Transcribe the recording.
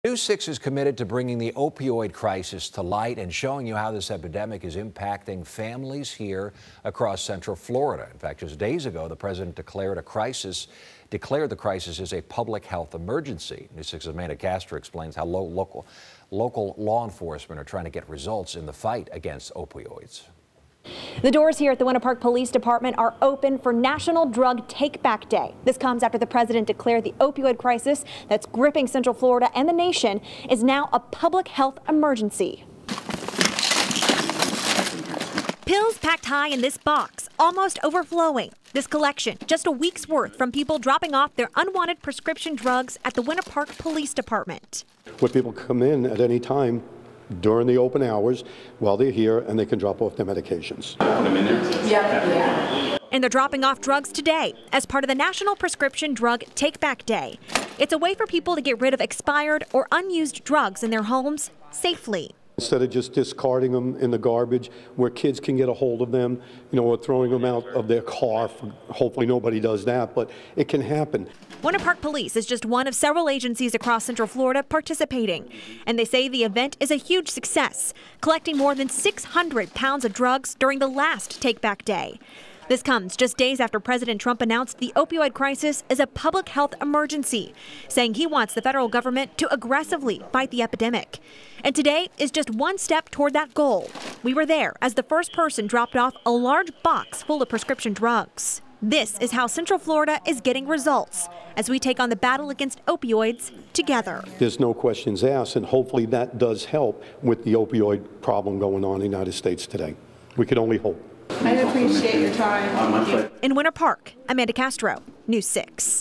News 6 is committed to bringing the opioid crisis to light and showing you how this epidemic is impacting families here across Central Florida. In fact, just days ago, the president declared the crisis as a public health emergency. News 6's Amanda Castro explains how local law enforcement are trying to get results in the fight against opioids. The doors here at the Winter Park Police Department are open for National Drug Take-Back Day. This comes after the president declared the opioid crisis that's gripping Central Florida and the nation is now a public health emergency. Pills packed high in this box, almost overflowing. This collection, just a week's worth from people dropping off their unwanted prescription drugs at the Winter Park Police Department. Where people come in at any time during the open hours while they're here and they can drop off their medications. Put them in there? Yeah. And they're dropping off drugs today as part of the National Prescription Drug Take-Back Day. It's a way for people to get rid of expired or unused drugs in their homes safely. Instead of just discarding them in the garbage where kids can get a hold of them, or throwing them out of their car. Hopefully nobody does that, but it can happen. Winter Park Police is just one of several agencies across Central Florida participating. And they say the event is a huge success, collecting more than 600 pounds of drugs during the last Take-Back Day. This comes just days after President Trump announced the opioid crisis is a public health emergency, saying he wants the federal government to aggressively fight the epidemic. And today is just one step toward that goal. We were there as the first person dropped off a large box full of prescription drugs. This is how Central Florida is getting results as we take on the battle against opioids together. There's no questions asked, and hopefully that does help with the opioid problem going on in the United States today. We can only hope. I appreciate your time. In Winter Park, Amanda Castro, News 6.